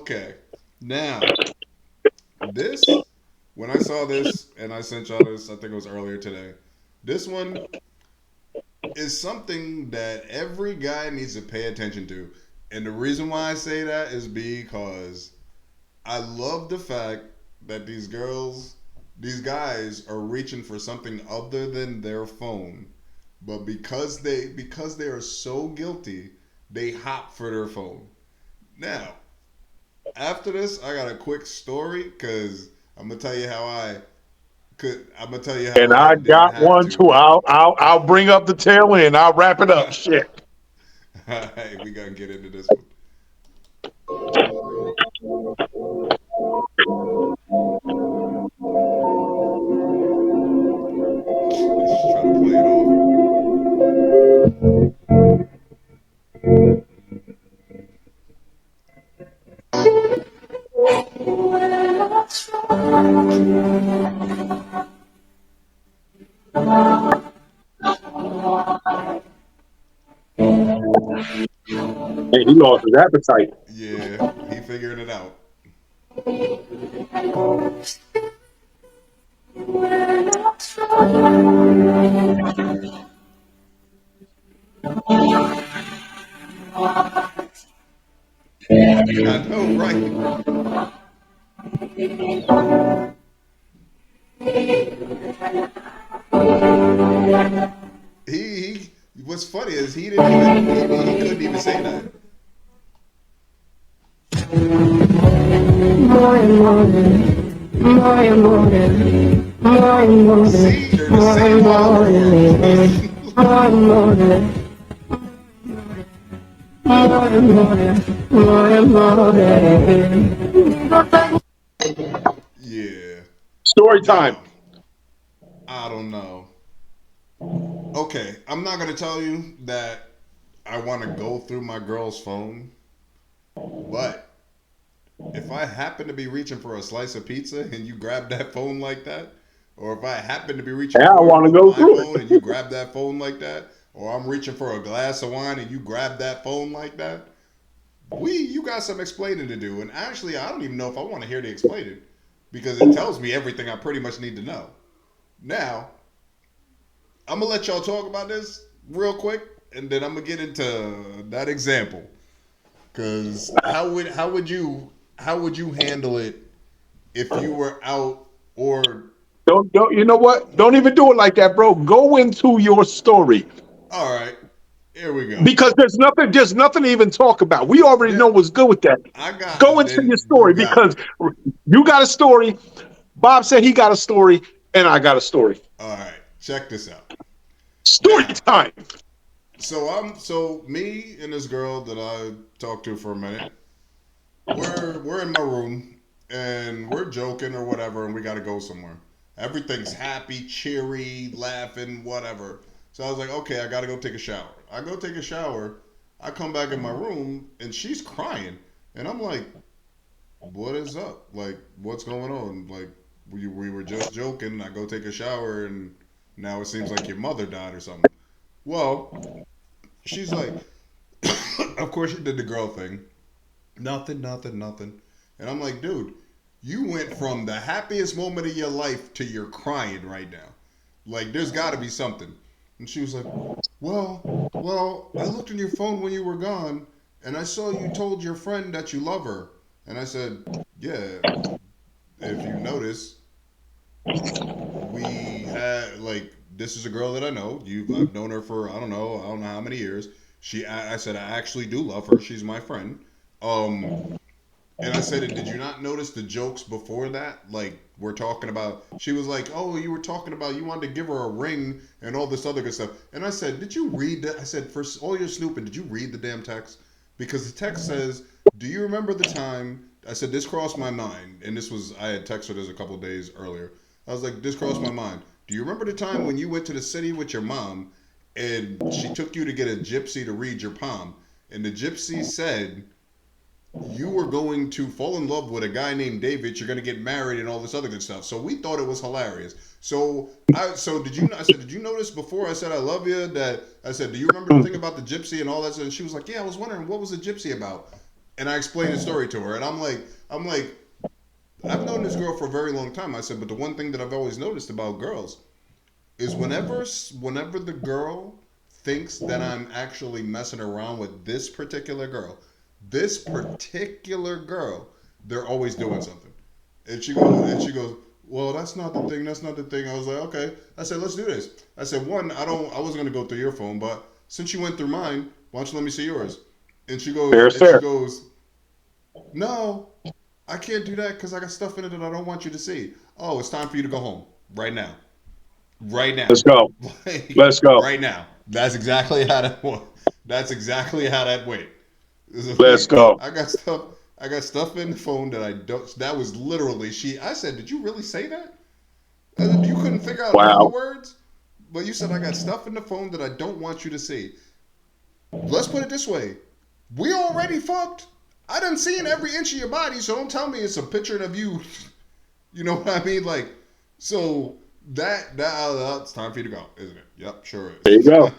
Okay. Now, this, when I saw this and I sent y'all this, I think it was earlier today. This one is something that every guy needs to pay attention to. And the reason why I say that is because I love the fact that these guys are reaching for something other than their phone. But because they are so guilty, they hop for their phone. Now, after this, I got a quick story because I'm gonna tell you how I could. I'm gonna tell you how And I I didn't got have one to. too. I'll bring up the tail end. I'll wrap it up. Shit. Hey, we gotta get into this one. Let's try to play it off. And he lost his appetite. Yeah, he figuring it out. I know, right? What's funny is he didn't even he couldn't even say nothing. See, they're the same other words. Yeah. Story time. Now, I don't know. Okay, I'm not gonna tell you that I want to go through my girl's phone, but if I happen to be reaching for a slice of pizza and you grab that phone like that, or if I happen to be reaching And I for it want to with go my through phone and it. you grab that phone like that, or I'm reaching for a glass of wine and you grab that phone like that, you got some explaining to do. And actually, I don't even know if I want to hear the explaining because it tells me everything I pretty much need to know. Now, I'm gonna let y'all talk about this real quick, and then I'm gonna get into that example. Cause how would you handle it if you were out or Don't you know what? Don't even do it like that, bro. Go into your story all right, here we go. because there's nothing to even talk about. We already Yeah, know what's good with that. I got Go it. into your Then you story got it. because you got a story. Bob said he got a story, and I got a story. All right, check this out. Story Now, time. so me and this girl that I talked to for a minute, we're in my room and we're joking or whatever, and we got to go somewhere. Everything's happy, cheery, laughing, whatever. So I was like, okay, I got to go take a shower. I go take a shower. I come back in my room and she's crying, and I'm like, what is up? Like, what's going on? Like, we were just joking. I go take a shower, and now it seems like your mother died or something. Well, she's like, of course she did the girl thing. Nothing, nothing, nothing. And I'm like, dude, you went from the happiest moment of your life to you're crying right now. Like, there's got to be something. And she was like, well, I looked on your phone when you were gone, and I saw you told your friend that you love her. And I said, yeah, if you notice, we had like this is a girl that I know. I've known her for I don't know how many years. I said I actually do love her. She's my friend. Um, and I said, did you not notice the jokes before that? Like, we're talking about, she was like, oh, you were talking about, you wanted to give her a ring and all this other good stuff. And I said, did you read that? I said, for all your snooping, did you read the damn text? Because the text says, do you remember the time? I said, this crossed my mind. And I had texted this a couple of days earlier. I was like, this crossed my mind. Do you remember the time when you went to the city with your mom and she took you to get a gypsy to read your palm? And the gypsy said, you were going to fall in love with a guy named David. You're going to get married and all this other good stuff. So we thought it was hilarious. So did you? I said, did you notice before I said I love you that I said, do you remember the thing about the gypsy and all that? And she was like, yeah, I was wondering what was the gypsy about. And I explained the story to her, and I'm like, I've known this girl for a very long time. I said, but the one thing that I've always noticed about girls is whenever the girl thinks that I'm actually messing around with this particular girl, they're always doing something. And she goes, well, that's not the thing. That's not the thing. I was like, okay. I said, let's do this. I said, one, I wasn't gonna go through your phone, but since you went through mine, why don't you let me see yours? And Fair, she fair. goes, no, I can't do that because I got stuff in it that I don't want you to see. Oh, it's time for you to go home right now. Right now. Let's go. Like, Let's go. right now. That's exactly how that went. That's exactly how that went. Let's Like, go. I got stuff in the phone that I don't. That was literally she. I said, "Did you really say that? You couldn't figure out all the Wow. words, but you said I got stuff in the phone that I don't want you to see." Let's put it this way: we already fucked. I done seen every inch of your body, so don't tell me it's a picture of you. You know what I mean? Like, so that's time for you to go, isn't it? Yep, sure There you is. go.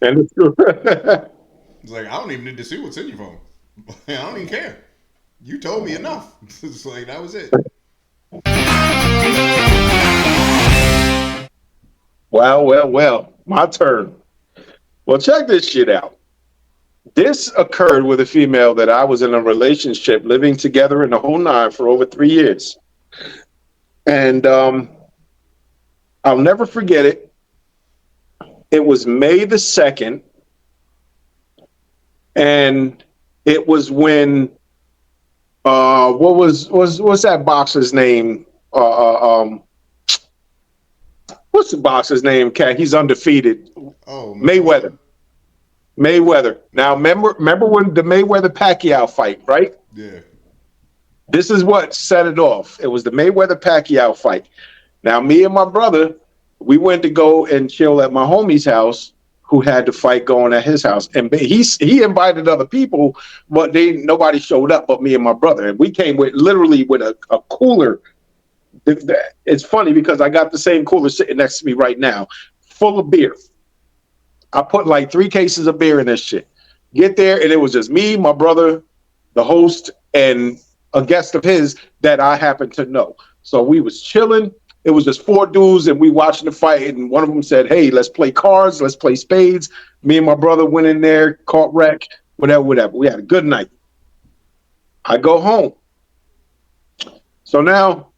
And it's true. It's like I don't even need to see what's in your phone. I don't even care. You told me enough. It's like that was it. Well. My turn. Well, check this shit out. This occurred with a female that I was in a relationship, living together in the whole nine for over 3 years. And I'll never forget it. It was May the 2nd. And it was when what's that boxer's name? What's the boxer's name? Cat, he's undefeated. Oh, Mayweather. Mayweather. Now, remember when the Mayweather Pacquiao fight, right? Yeah. This is what set it off. It was the Mayweather Pacquiao fight. Now, me and my brother, we went to go and chill at my homie's house, who had the fight going at his house, and he invited other people, but nobody showed up but me and my brother, and we came with a cooler. It's funny because I got the same cooler sitting next to me right now, full of beer. I put like 3 cases of beer in this shit. Get there, and it was just me, my brother, the host, and a guest of his that I happened to know. So we was chilling. It was just 4 dudes, and we watching the fight. And one of them said, "Hey, let's play cards. Let's play spades." Me and my brother went in there, caught wreck, whatever. We had a good night. I go home. So now,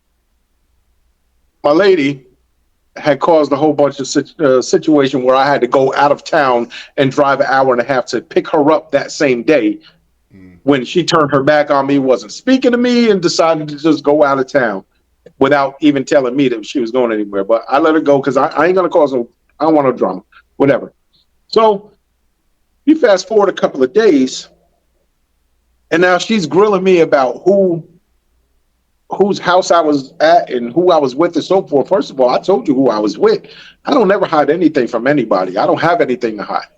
my lady had caused a whole bunch of situation where I had to go out of town and drive an hour and a half to pick her up that same day. When she turned her back on me, wasn't speaking to me, and decided to just go out of town without even telling me that she was going anywhere. But I let her go because I ain't gonna cause no. I don't want no drama, whatever. So you fast forward a couple of days, and now she's grilling me about whose house I was at and who I was with and so forth. First of all, I told you who I was with. I don't never hide anything from anybody. I don't have anything to hide,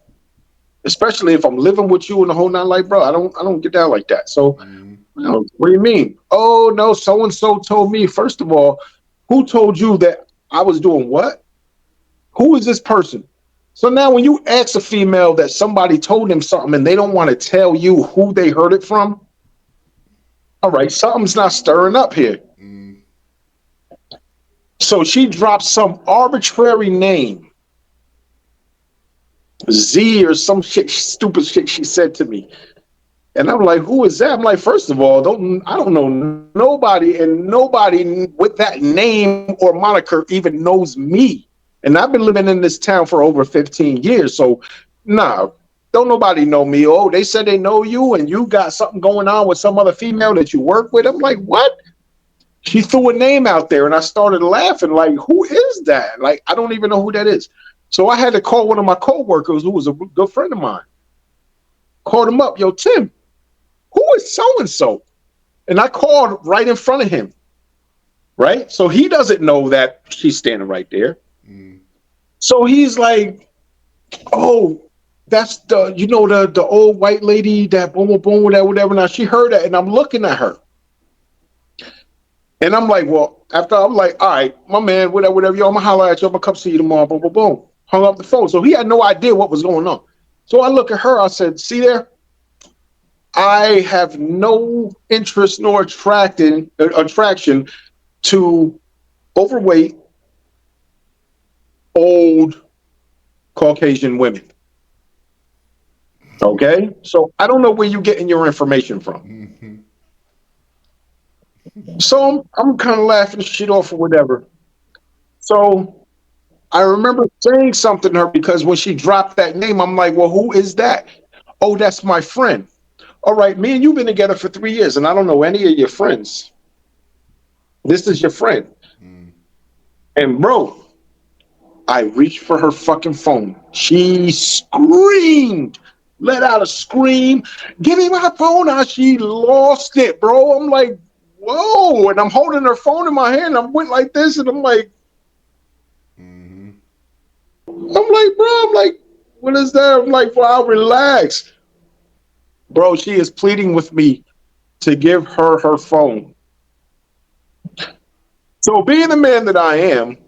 especially if I'm living with you in the whole night. Like, bro, I don't get down like that. So, what do you mean? Oh no, so and so told me. First of all, who told you that I was doing what? Who is this person? So now, when you ask a female that somebody told them something and they don't want to tell you who they heard it from, all right, something's not stirring up here. So she dropped some arbitrary name, Z or some shit, stupid shit she said to me. And I'm like, who is that? I'm like, first of all, I don't know nobody, and nobody with that name or moniker even knows me. And I've been living in this town for over 15 years. So, nah, don't nobody know me. Oh, they said they know you and you got something going on with some other female that you work with. I'm like, what? She threw a name out there and I started laughing. Like, who is that? Like, I don't even know who that is. So I had to call one of my coworkers who was a good friend of mine. Called him up. Yo, Tim, who is so-and-so? And I called right in front of him. Right? So he doesn't know that she's standing right there. So he's like, oh, that's the old white lady that boom, boom, boom, whatever. Now she heard that, and I'm looking at her. And I'm like, well, after I'm like, all right, my man, whatever, yo, I'm gonna holler at you, I'm gonna come see you tomorrow, boom, boom, boom. Hung up the phone. So he had no idea what was going on. So I look at her, I said, see there? I have no interest nor attraction to overweight, old Caucasian women. Okay, so I don't know where you're getting your information from. Mhm. So I'm kind of laughing shit off or whatever. So I remember saying something to her because when she dropped that name, I'm like, well, who is that? Oh, that's my friend. All right, me and you've been together for 3 years, and I don't know any of your friends. This is your friend. Mm. And bro, I reached for her fucking phone. She screamed, let out a scream, give me my phone. Now she lost it, bro. I'm like, whoa. And I'm holding her phone in my hand. I went like this, and Mhm. I'm like, what is that? I'm like, wow, relax. Bro, she is pleading with me to give her her phone. So being the man that I am,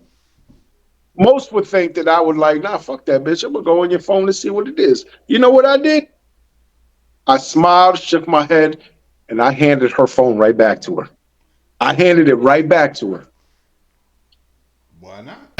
most would think that I would like, nah, fuck that bitch. I'm gonna go on your phone and see what it is. You know what I did? I smiled, shook my head, and I handed her phone right back to her. I handed it right back to her. Why not?